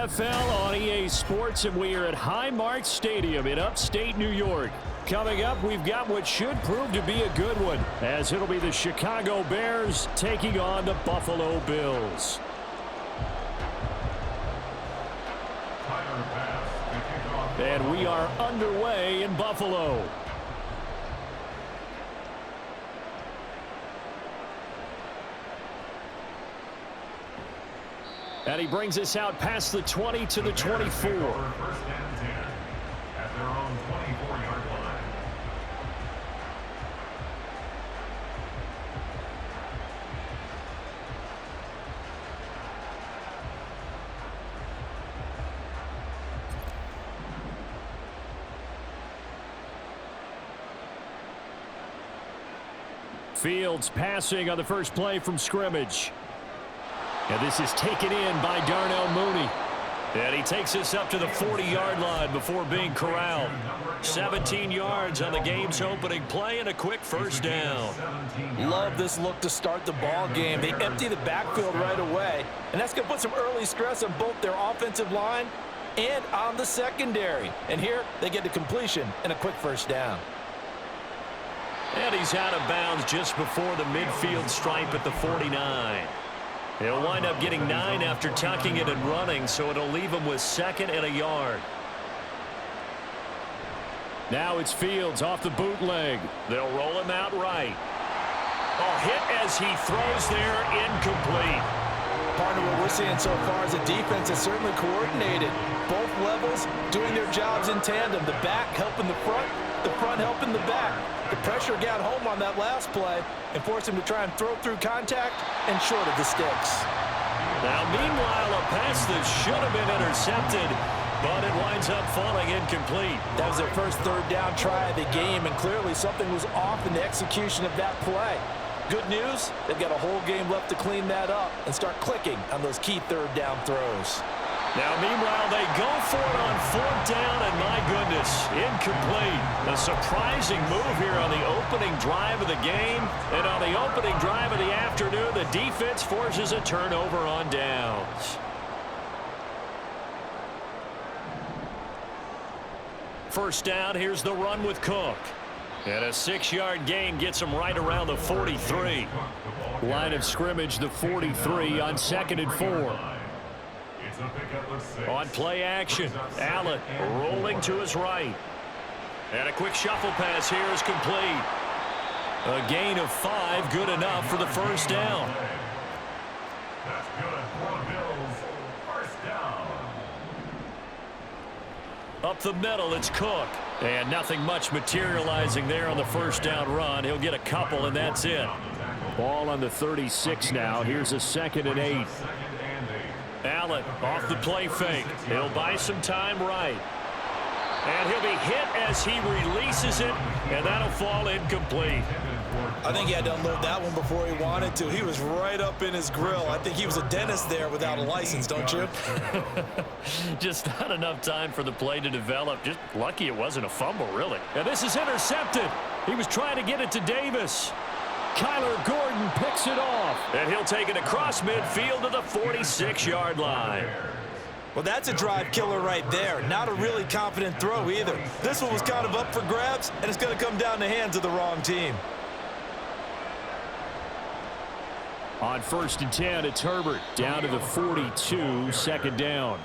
NFL on EA Sports, and we are at Highmark Stadium in upstate New York. Coming up, we've got what should prove to be a good one, as it'll be the Chicago Bears taking on the Buffalo Bills. And we are underway in Buffalo. And he brings us out past the 20 to the 24. First and 10 at their own 24-yard line. Fields passing on the first play from scrimmage. And this is taken in by Darnell Mooney. And he takes us up to the 40-yard line before being corralled. 17 yards on the game's opening play and a quick first down. Love this look to start the ball game. They empty the backfield right away, and that's going to put some early stress on both their offensive line and on the secondary. And here they get the completion and a quick first down. And he's out of bounds just before the midfield stripe at the 49. He'll wind up getting 9 after tucking it and running, so it'll leave him with 2nd and a yard. Now it's Fields off the bootleg. They'll roll him out right. A hit as he throws there, incomplete. Partner, what we're seeing so far is the defense is certainly coordinated. Both levels doing their jobs in tandem. The back helping the front helping the back. The pressure got home on that last play and forced him to try and throw through contact and short of the sticks. Now, meanwhile, a pass that should have been intercepted, but it winds up falling incomplete. That was their first third down try of the game, and clearly something was off in the execution of that play. Good news, they've got a whole game left to clean that up and start clicking on those key third down throws. Now, meanwhile, they go for it on 4th down, and my goodness, incomplete. A surprising move here on the opening drive of the game, and on the opening drive of the afternoon, the defense forces a turnover on downs. First down, here's the run with Cook. And a 6-yard gain gets him right around the 43. Line of scrimmage, the 43 on 2nd and 4. On play action, Allen rolling to his right. And a quick shuffle pass here is complete. A gain of 5, good enough for the first down. That's good for the Bills. First down. Up the middle, it's Cook. And nothing much materializing there on the first down run. He'll get a couple, and that's it. Ball on the 36 now. Here's a 2nd and 8. Allen off the play fake. He'll buy some time right. And he'll be hit as he releases it, and that'll fall incomplete. I think he had to unload that one before he wanted to. He was right up in his grill. I think he was a dentist there without a license, don't you? Just not enough time for the play to develop. Just lucky it wasn't a fumble, really. And this is intercepted. He was trying to get it to Davis. Kyler Gordon picks it off, and he'll take it across midfield to the 46-yard line. Well, that's a drive killer right there. Not a really confident throw either. This one was kind of up for grabs, and it's going to come down the hands of the wrong team. On 1st and 10, it's Herbert down to the 42, 2nd down.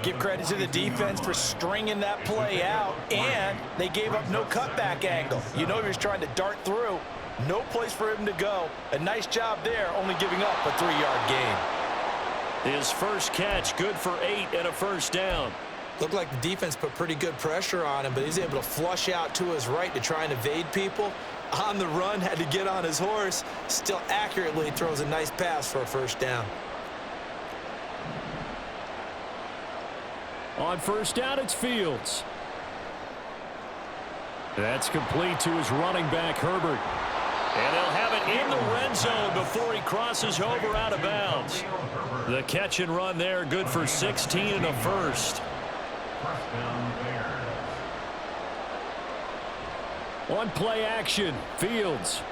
Give credit to the defense for stringing that play out, and they gave up no cutback angle. You know he was trying to dart through. No place for him to go. A nice job there, only giving up a 3-yard gain. His first catch, good for 8 and a first down. Looked like the defense put pretty good pressure on him, but he's able to flush out to his right to try and evade people. On the run, had to get on his horse. Still accurately throws a nice pass for a first down. On first down, it's Fields. That's complete to his running back, Herbert. And they'll have it in the red zone before he crosses over out of bounds. The catch and run there, good for 16 and a first. On play action, Fields.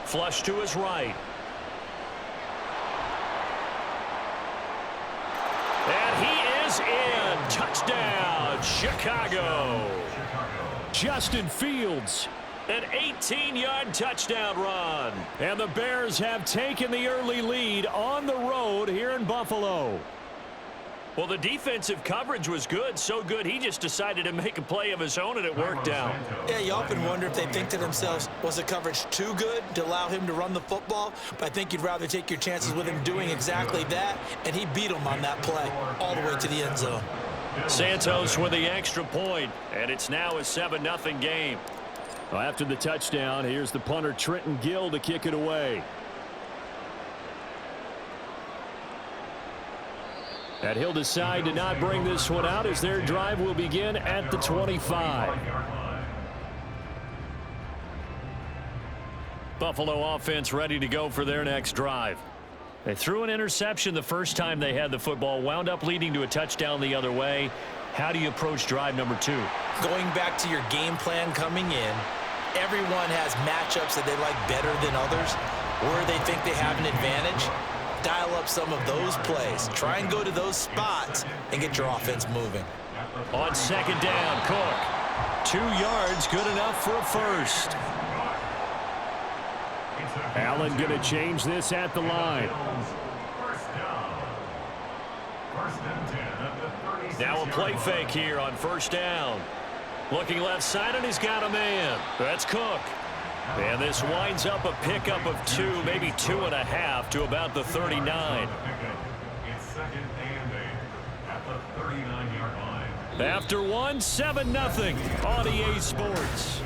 Flush to his right. And he is in. Touchdown, Chicago. Justin Fields. An 18-yard touchdown run. And the Bears have taken the early lead on the road here in Buffalo. Well, the defensive coverage was good, so good he just decided to make a play of his own, and it worked out. Yeah, you often wonder if they think to themselves, was the coverage too good to allow him to run the football? But I think you'd rather take your chances with him doing exactly that, and he beat him on that play all the way to the end zone. Santos with the extra point, and it's now a 7-0 game. Well, after the touchdown, here's the punter Trenton Gill to kick it away. And he'll decide to not bring this one out as their drive will begin at the 25. Buffalo offense ready to go for their next drive. They threw an interception the first time they had the football, wound up leading to a touchdown the other way. How do you approach drive number 2? Going back to your game plan coming in, everyone has matchups that they like better than others, where they think they have an advantage. Dial up some of those plays. Try and go to those spots and get your offense moving. On second down, Cook. 2 yards, good enough for a first. Allen going to change this at the line. Now a play fake here on first down. Looking left side, and he's got a man. That's Cook. And this winds up a pickup of 2, maybe 2.5 to about the 39. After one, 7-0 on EA Sports.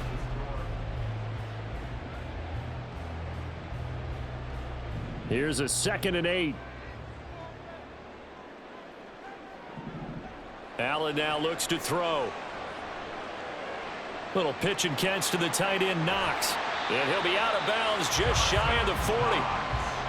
Here's a 2nd and 8. Allen now looks to throw. Little pitch and catch to the tight end, Knox. And he'll be out of bounds just shy of the 40.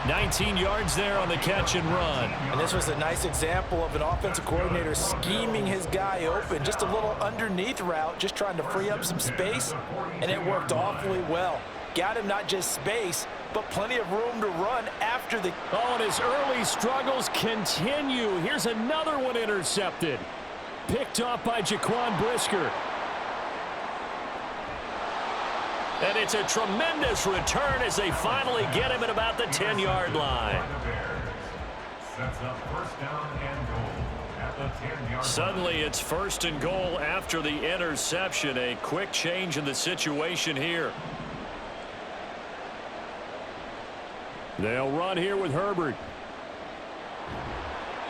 19 yards there on the catch and run. And this was a nice example of an offensive coordinator scheming his guy open. Just a little underneath route, just trying to free up some space, and it worked awfully well. Got him not just space, but plenty of room to run after the... Oh, and his early struggles continue. Here's another one intercepted. Picked off by Jaquan Brisker. And it's a tremendous return as they finally get him at about the 10-yard line. Suddenly it's 1st and goal after the interception. A quick change in the situation here. They'll run here with Herbert.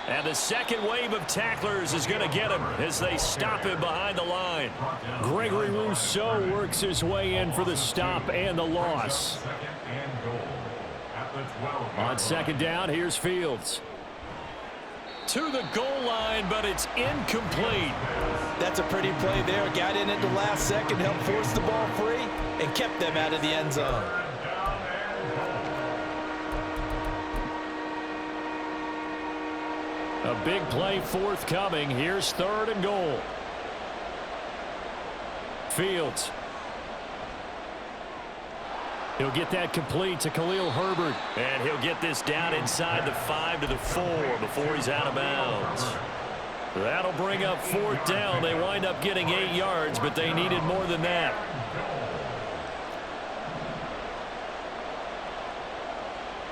And the second wave of tacklers is going to get him as they stop him behind the line. Gregory Rousseau works his way in for the stop and the loss. On second down, here's Fields. To the goal line, but it's incomplete. That's a pretty play there. Got in at the last second, helped force the ball free, and kept them out of the end zone. A big play forthcoming. Here's 3rd and goal. Fields. He'll get that complete to Khalil Herbert. And he'll get this down inside the 5 to the 4 before he's out of bounds. That'll bring up 4th down. They wind up getting 8 yards, but they needed more than that.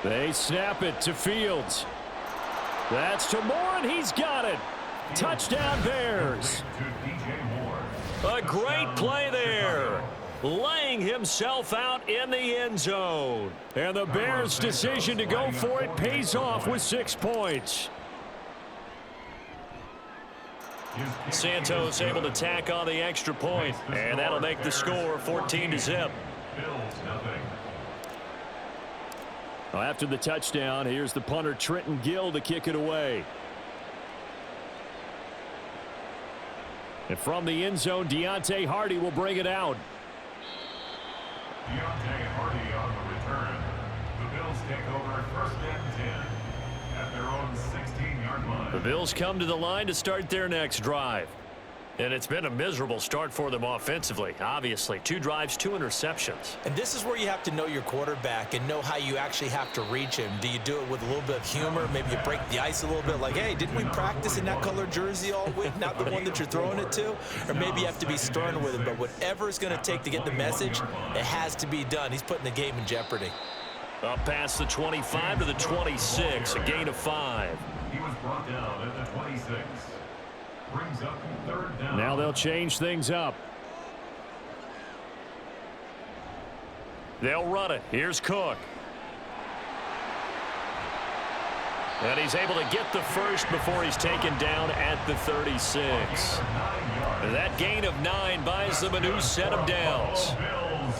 They snap it to Fields. That's to Moore, and he's got it. Touchdown, Bears. A great play there. Laying himself out in the end zone. And the Bears' decision to go for it pays off with 6 points. Santos able to tack on the extra point, and that'll make the score 14-0. Well, after the touchdown, here's the punter Trenton Gill to kick it away. And from the end zone, Deontay Hardy will bring it out. Deontay Hardy on the return. The Bills take over 1st and 10 at their own 16-yard line. The Bills come to the line to start their next drive. And it's been a miserable start for them offensively, obviously. 2 drives, 2 interceptions. And this is where you have to know your quarterback and know how you actually have to reach him. Do you do it with a little bit of humor? Maybe you break the ice a little bit like, hey, didn't we practice in that color jersey all week, not the one that you're throwing it to? Or maybe you have to be stern with him. But whatever it's going to take to get the message, it has to be done. He's putting the game in jeopardy. Up past the 25 to the 26, a gain of 5. He was brought down at the 26. Brings up 3rd down. Now they'll change things up. They'll run it. Here's Cook. And he's able to get the first before he's taken down at the 36. That gain of 9 buys them a new set of downs.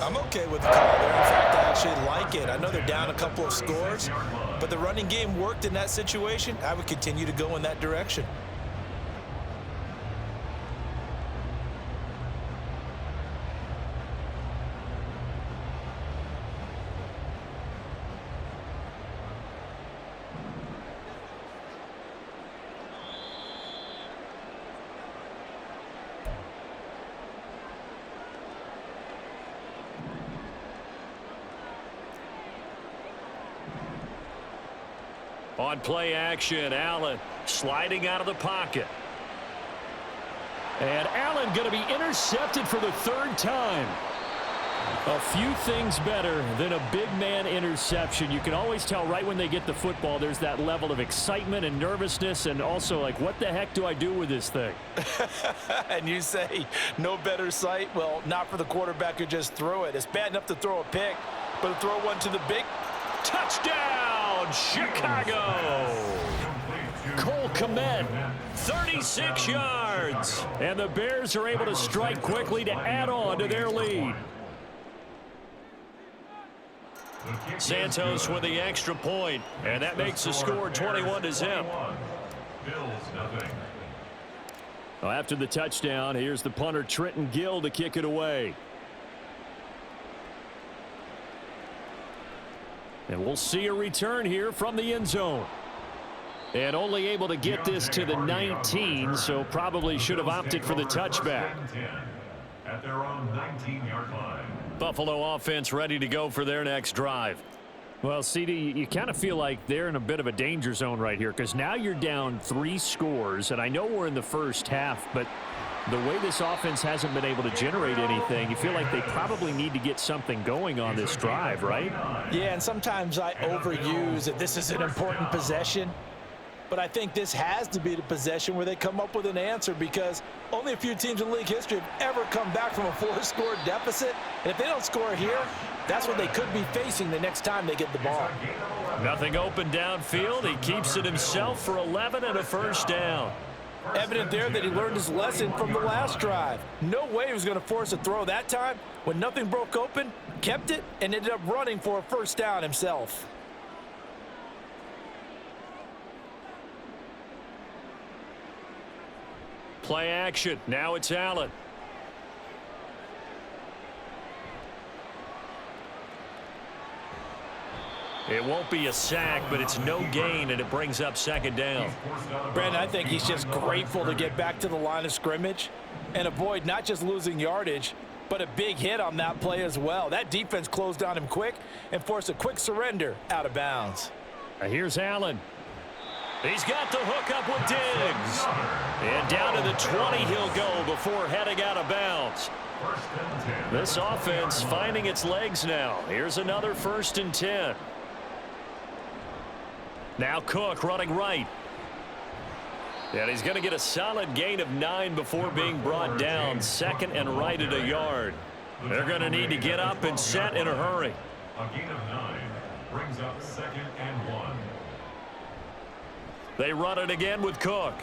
I'm okay with the call there. In fact, I actually like it. I know they're down a couple of scores, but the running game worked in that situation. I would continue to go in that direction. On play action, Allen sliding out of the pocket. And Allen going to be intercepted for the 3rd time. A few things better than a big man interception. You can always tell right when they get the football, there's that level of excitement and nervousness, and also like, what the heck do I do with this thing? And you say, no better sight? Well, not for the quarterback who just threw it. It's bad enough to throw a pick, but to throw one to the big touchdown, Chicago. Cole Kmet, 36 yards. And the Bears are able to strike quickly to add on to their lead. Santos with the extra point, and that makes the score 21-0. Well, after the touchdown, here's the punter Trenton Gill to kick it away. And we'll see a return here from the end zone. And only able to get this to the 19, so probably should have opted for the touchback. At their own 19-yard line. Buffalo offense ready to go for their next drive. Well, CD, you kind of feel like they're in a bit of a danger zone right here because now you're down 3 scores, and I know we're in the first half, but the way this offense hasn't been able to generate anything, you feel like they probably need to get something going on this drive, right? Yeah, and sometimes I overuse that this is an important possession. But I think this has to be the possession where they come up with an answer because only a few teams in league history have ever come back from a 4-score deficit. And if they don't score here, that's what they could be facing the next time they get the ball. Nothing open downfield. He keeps it himself for 11 and a first down. Evident there that he learned his lesson from the last drive. No way he was going to force a throw that time. When nothing broke open, kept it, and ended up running for a first down himself. Play action. Now it's Allen. It won't be a sack, but it's no gain, and it brings up 2nd down. Brandon, I think he's just grateful to get back to the line of scrimmage and avoid not just losing yardage, but a big hit on that play as well. That defense closed on him quick and forced a quick surrender out of bounds. Here's Allen. He's got the hook up with Diggs. And down to the 20 he'll go before heading out of bounds. This offense finding its legs now. Here's another 1st and 10. Now Cook running right. And he's going to get a solid gain of 9 before being brought down. 2nd and right at a yard. They're going to need to get up and set in a hurry. A gain of 9 brings up 2nd and 1. They run it again with Cook.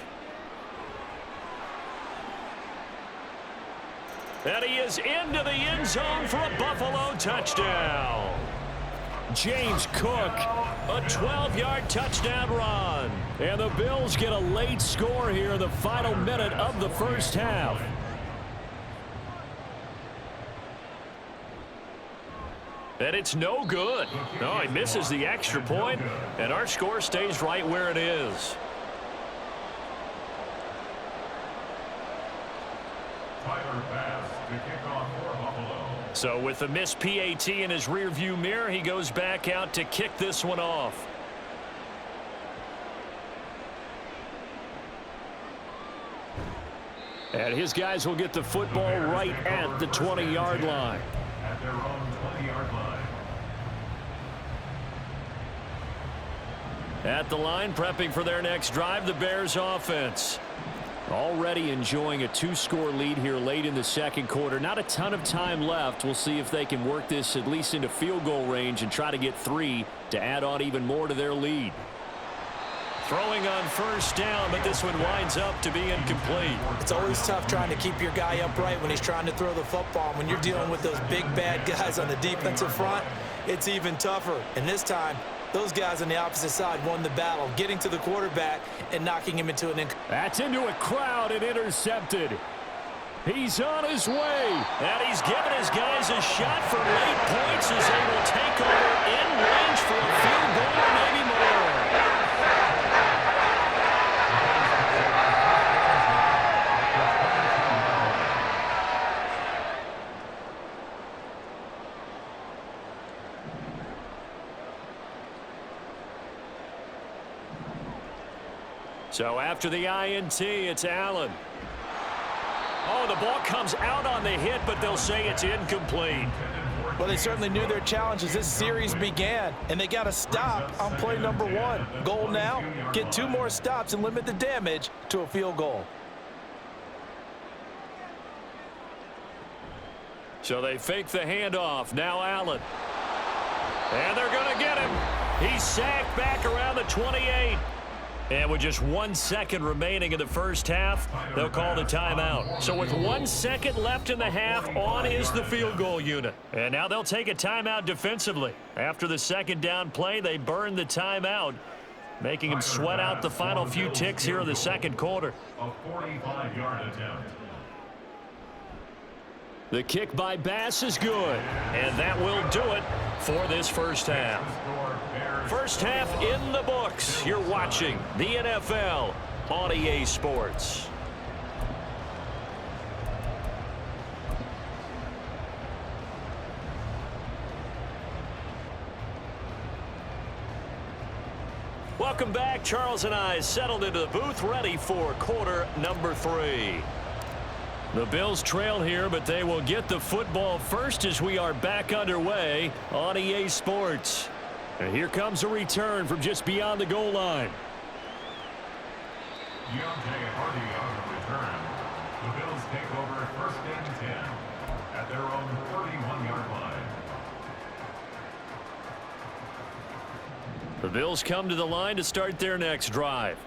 And he is into the end zone for a Buffalo touchdown. James Cook, a 12-yard touchdown run. And the Bills get a late score here in the final minute of the first half. And it's no good. No, he misses the extra point, and our score stays right where it is. So with the missed PAT in his rearview mirror, he goes back out to kick this one off. And his guys will get the football right at the 20-yard line. At their own 20-yard line. At the line, prepping for their next drive, the Bears offense. Already enjoying a 2-score lead here late in the second quarter. Not a ton of time left. We'll see if they can work this at least into field goal range and try to get 3 to add on even more to their lead. Throwing on first down, but this one winds up to be incomplete. It's always tough trying to keep your guy upright when he's trying to throw the football. When you're dealing with those big, bad guys on the defensive front, it's even tougher. And this time, those guys on the opposite side won the battle, getting to the quarterback and knocking him into an That's into a crowd and intercepted. He's on his way. And he's giving his guys a shot for late points as they will take over in range for a field goal or maybe more. So after the INT, it's Allen. Oh, the ball comes out on the hit, but they'll say it's incomplete. Well, they certainly knew their challenge as this series began, and they got to stop on play number 1. Goal now, get 2 more stops and limit the damage to a field goal. So they fake the handoff. Now Allen. And they're going to get him. He's sacked back around the 28. And with just 1 second remaining in the first half, they'll call the timeout. So with 1 second left in the half, on is the field goal unit. And now they'll take a timeout defensively. After the second down play, they burn the timeout, making them sweat out the final few ticks here in the second quarter. A 45-yard attempt. The kick by Bass is good, and that will do it for this first half. First half in the books. You're watching the NFL on EA Sports. Welcome back. Charles and I settled into the booth, ready for quarter number 3. The Bills trail here, but they will get the football first as we are back underway on EA Sports. And here comes a return from just beyond the goal line. Deontay Hardy on the return. The Bills take over first and 10 at their own 31-yard line. The Bills come to the line to start their next drive.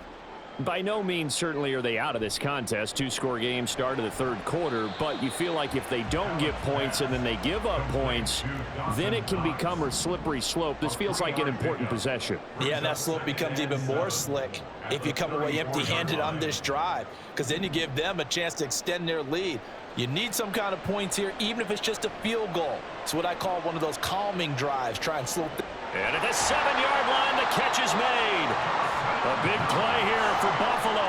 By no means certainly are they out of this contest. 2-score game start of the third quarter, but you feel like if they don't get points and then they give up points, then it can become a slippery slope. This feels like an important possession. Yeah, and that slope becomes even more slick if you come away empty-handed on this drive, because then you give them a chance to extend their lead. You need some kind of points here, even if it's just a field goal. It's what I call one of those calming drives. Try and slow And at the 7-yard line, the catch is made. A big play here for Buffalo.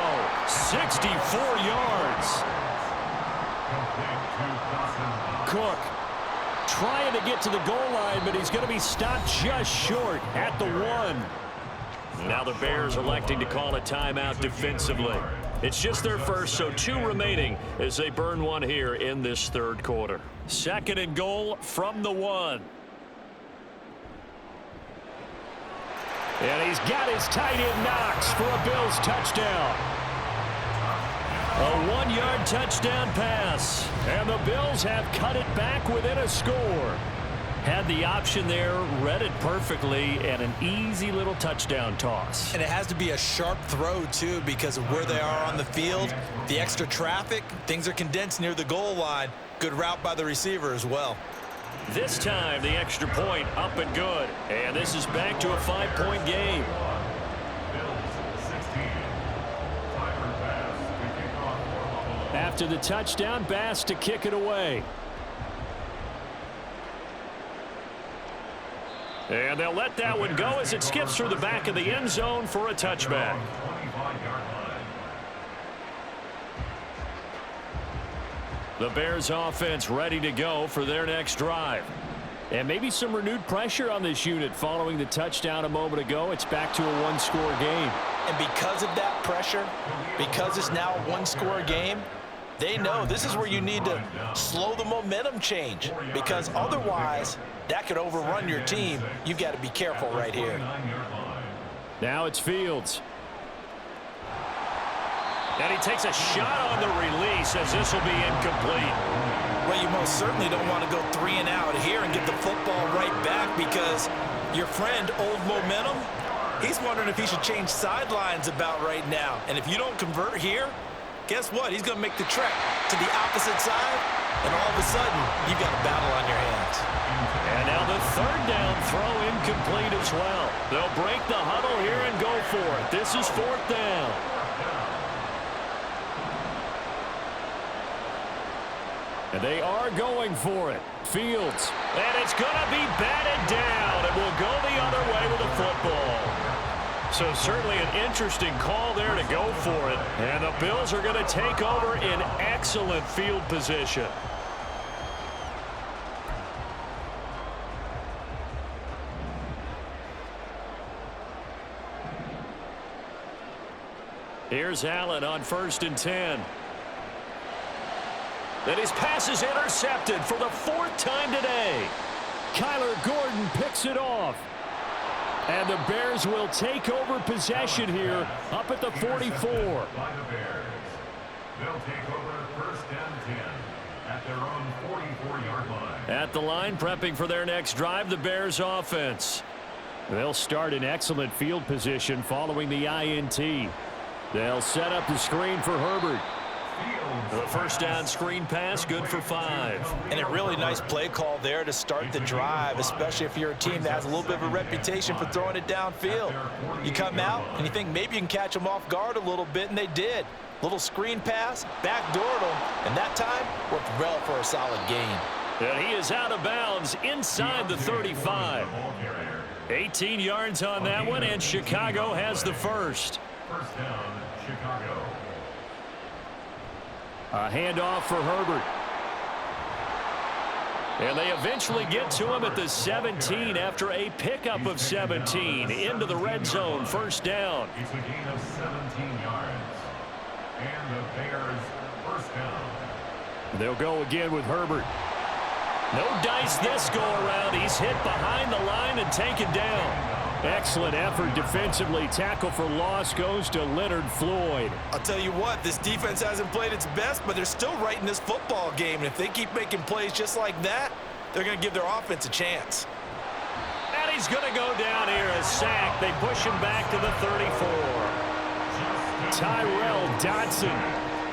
64 yards. Cook trying to get to the goal line, but he's going to be stopped just short at the 1. Now the Bears electing to call a timeout defensively. It's just their first, so 2 remaining as they burn 1 here in this third quarter. 2nd and goal from the 1. And he's got his tight end Knox for a Bills touchdown. A 1-yard touchdown pass. And the Bills have cut it back within a score. Had the option there, read it perfectly, and an easy little touchdown toss. And it has to be a sharp throw, too, because of where they are on the field. The extra traffic, things are condensed near the goal line. Good route by the receiver as well. This time, the extra point up and good. And this is back to a 5-point game. After the touchdown, Bass to kick it away. And they'll let that one go as it skips through the back of the end zone for a touchback. The Bears offense ready to go for their next drive. And maybe some renewed pressure on this unit following the touchdown a moment ago. It's back to a one-score game. And because of that pressure, because it's now a one-score game, they know this is where you need to slow the momentum change, because otherwise that could overrun your team. You've got to be careful right here. Now it's Fields. And he takes a shot on the release as this will be incomplete. Well, you most certainly don't want to go 3 and out here and get the football right back, because your friend, Old Momentum, he's wondering if he should change sidelines about right now. And if you don't convert here, guess what? He's going to make the trek to the opposite side, and all of a sudden, you've got a battle on your hands. And now the third down throw incomplete as well. They'll break the huddle here and go for it. This is fourth down. And they are going for it. Fields. And it's going to be batted down. It will go the other way with the football. So certainly an interesting call there to go for it. And the Bills are going to take over in excellent field position. Here's Allen on 1st and 10. Then his pass is intercepted for the 4th time today. Kyler Gordon picks it off. And the Bears will take over possession here up at the 44. By the Bears. They'll take over 1st and 10 at their own 44-yard line. At the line, prepping for their next drive, the Bears offense. They'll start in excellent field position following the INT. They'll set up the screen for Herbert. The first down screen pass, good for 5. And a really nice play call there to start the drive, especially if you're a team that has a little bit of a reputation for throwing it downfield. You come out and you think maybe you can catch them off guard a little bit, and they did. Little screen pass, backdoored them, and that time worked well for a solid gain. And he is out of bounds inside the 35. 18 yards on that one, and Chicago has the first. First down, Chicago. A handoff for Herbert. And they eventually get to him at the 17 after a pickup of 17 into the red zone. First down. It's a gain of 17 yards. And the Bears first down. They'll go again with Herbert. No dice this go around. He's hit behind the line and taken down. Excellent effort defensively. Tackle for loss goes to Leonard Floyd. I'll tell you what, this defense hasn't played its best, but they're still right in this football game. And if they keep making plays just like that, they're going to give their offense a chance. And he's going to go down here, a sack. They push him back to the 34. Tyrell Dodson.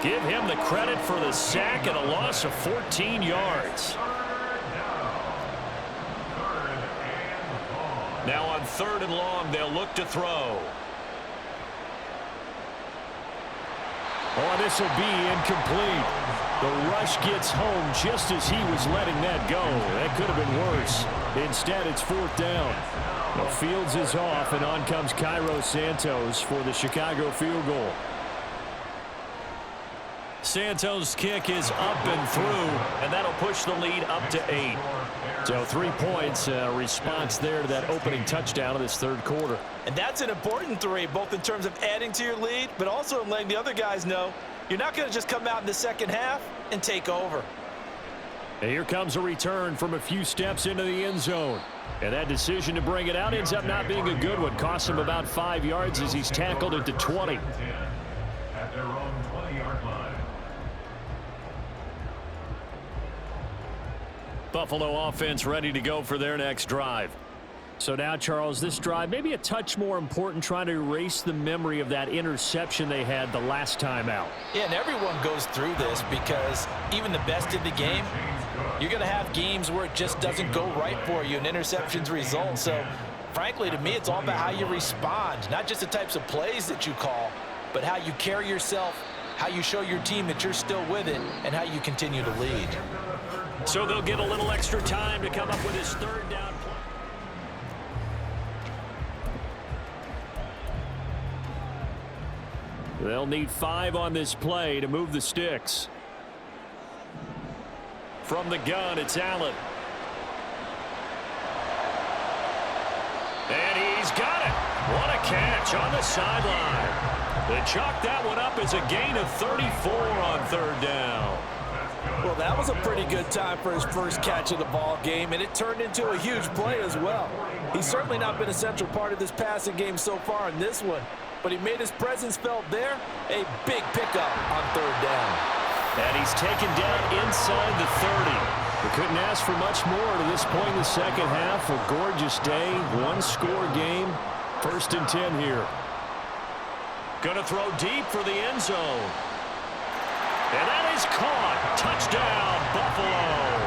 Give him the credit for the sack and a loss of 14 yards. Now on 3rd and long, they'll look to throw. Oh, this will be incomplete. The rush gets home just as he was letting that go. That could have been worse. Instead, it's 4th down. The Fields is off, and on comes Cairo Santos for the Chicago field goal. Santos' kick is up and through, and that'll push the lead up to 8. So 3 points, response there to that opening touchdown of this 3rd quarter. And that's an important 3, both in terms of adding to your lead, but also in letting the other guys know you're not going to just come out in the second half and take over. And here comes a return from a few steps into the end zone. And that decision to bring it out ends up not being a good one. Costs him about 5 yards as he's tackled into 20. At their own 20-yard line. Buffalo offense ready to go for their next drive. So now, Charles, this drive maybe a touch more important, trying to erase the memory of that interception they had the last time out. Yeah, and everyone goes through this, because even the best in the game, you're going to have games where it just doesn't go right for you and interceptions result. So, frankly, to me, it's all about how you respond, not just the types of plays that you call, but how you carry yourself, how you show your team that you're still with it, and how you continue to lead. So they'll get a little extra time to come up with his 3rd down play. They'll need 5 on this play to move the sticks. From the gun, it's Allen. And he's got it. What a catch on the sideline. They chalked that one up as a gain of 34 on third down. Well, that was a pretty good time for his first catch of the ball game, and it turned into a huge play as well. He's certainly not been a central part of this passing game so far in this one, but he made his presence felt there. A big pickup on third down. And he's taken down inside the 30. We couldn't ask for much more to this point in the second half. A gorgeous day, one-score game. 1st and 10 here. Gonna throw deep for the end zone. And that is caught. Touchdown, Buffalo.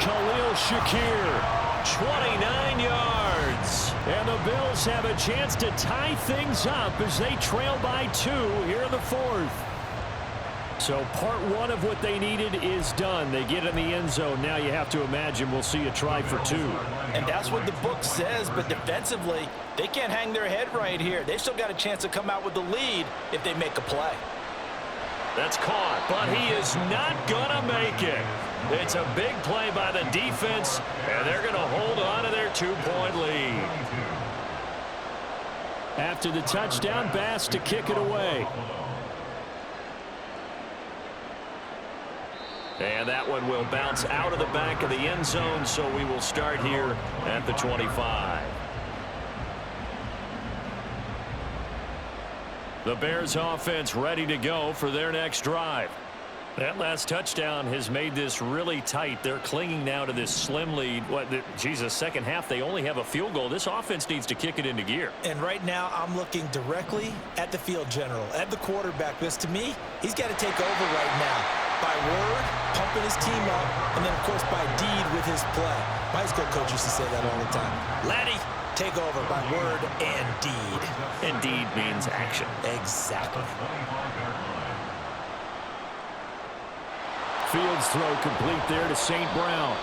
Khalil Shakir, 29 yards. And the Bills have a chance to tie things up as they trail by 2 here in the 4th. So part one of what they needed is done. They get in the end zone. Now you have to imagine we'll see a try for 2. And that's what the book says, but defensively, they can't hang their head right here. They've still got a chance to come out with the lead if they make a play. That's caught, but he is not going to make it. It's a big play by the defense, and they're going to hold on to their 2-point lead. After the touchdown, Bass to kick it away. And that one will bounce out of the back of the end zone, so we will start here at the 25. The Bears offense ready to go for their next drive. That last touchdown has made this really tight. They're clinging now to this slim lead. Second half, they only have a field goal. This offense needs to kick it into gear. And right now, I'm looking directly at the field general, at the quarterback, because to me, he's got to take over right now. By word, pumping his team up, and then, of course, by deed with his play. My high school coach used to say that all the time. Laddie, take over by word and deed. And deed means action. Exactly. Fields throw complete there to St. Brown.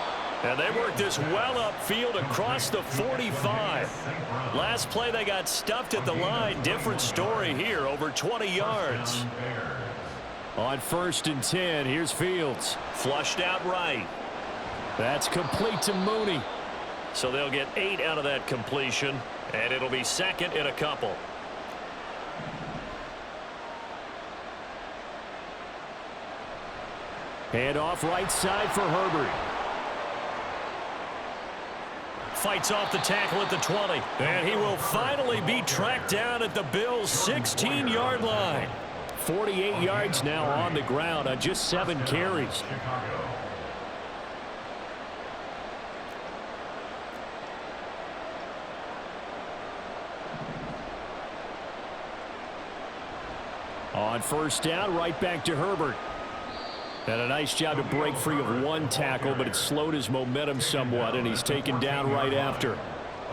And they worked this well upfield across the 45. Last play, they got stuffed at the line. Different story here, over 20 yards. On 1st and 10, here's Fields. Flushed out right. That's complete to Mooney. So they'll get 8 out of that completion, and it'll be 2nd and a couple. Hand off right side for Herbert. Fights off the tackle at the 20. And he will finally be tracked down at the Bills' 16-yard line. 48 yards now on the ground on just 7 carries. On 1st down, right back to Herbert. And a nice job to break free of 1 tackle, but it slowed his momentum somewhat, and he's taken down right after.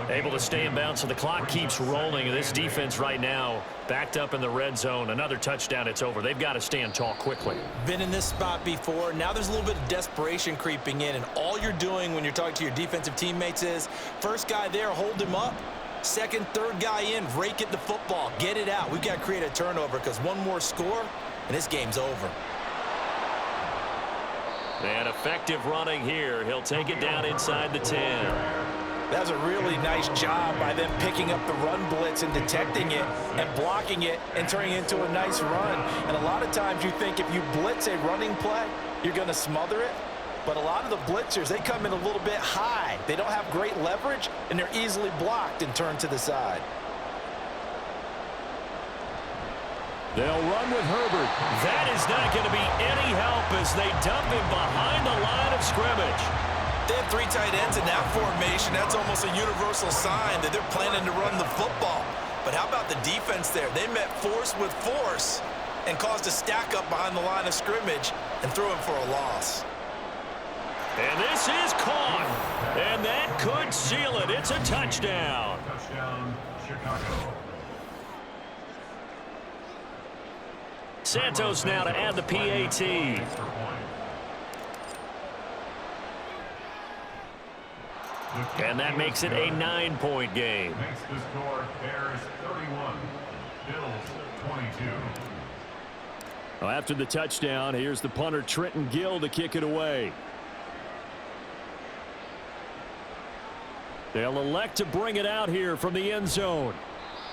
Able to stay in bounds, so the clock keeps rolling. And this defense right now backed up in the red zone. Another touchdown, it's over. They've got to stand tall quickly. Been in this spot before. Now there's a little bit of desperation creeping in, and all you're doing when you're talking to your defensive teammates is first guy there, hold him up. Second, third guy in, rake at the football. Get it out. We've got to create a turnover because one more score, and this game's over. And effective running here. He'll take it down inside the 10. That was a really nice job by them picking up the run blitz and detecting it and blocking it and turning it into a nice run. And a lot of times you think if you blitz a running play, you're going to smother it. But a lot of the blitzers, they come in a little bit high. They don't have great leverage, and they're easily blocked and turned to the side. They'll run with Herbert. That is not going to be any help as they dump him behind the line of scrimmage. They have 3 tight ends in that formation. That's almost a universal sign that they're planning to run the football. But how about the defense there? They met force with force and caused a stack up behind the line of scrimmage and threw him for a loss. And this is caught. And that could seal it. It's a touchdown. Touchdown, Chicago. Santos now to add the PAT. And that makes it a 9-point game. Makes the score Bears 31, Bills 22. Well, after the touchdown, here's the punter Trenton Gill to kick it away. They'll elect to bring it out here from the end zone.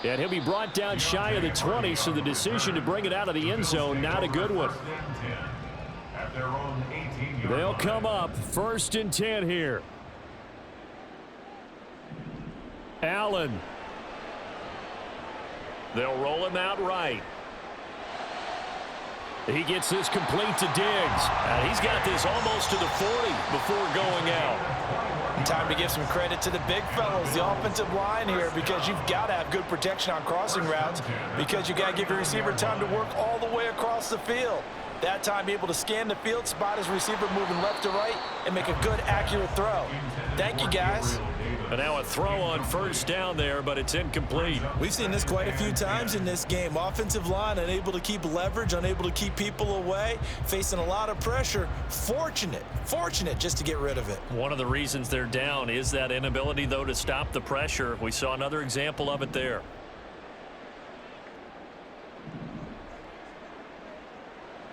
And he'll be brought down shy of the 20, so the decision to bring it out of the end zone, not a good one. They'll come up 1st and 10 here. Allen. They'll roll him out right. He gets this complete to Diggs. And he's got this almost to the 40 before going out. Time to give some credit to the big fellows, the offensive line here, because you've got to have good protection on crossing routes, because you've got to give your receiver time to work all the way across the field. That time, be able to scan the field, spot his receiver moving left to right, and make a good, accurate throw. Thank you, guys. And now a throw on 1st down there, but it's incomplete. We've seen this quite a few times in this game. Offensive line unable to keep leverage, unable to keep people away, facing a lot of pressure. Fortunate just to get rid of it. One of the reasons they're down is that inability, though, to stop the pressure. We saw another example of it there.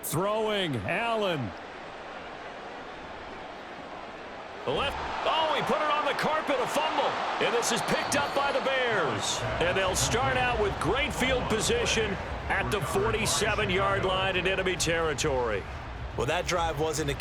Throwing, Allen. Left. Oh, he put it on the carpet, a fumble. And this is picked up by the Bears. And they'll start out with great field position at the 47-yard line in enemy territory. Well, that drive wasn't a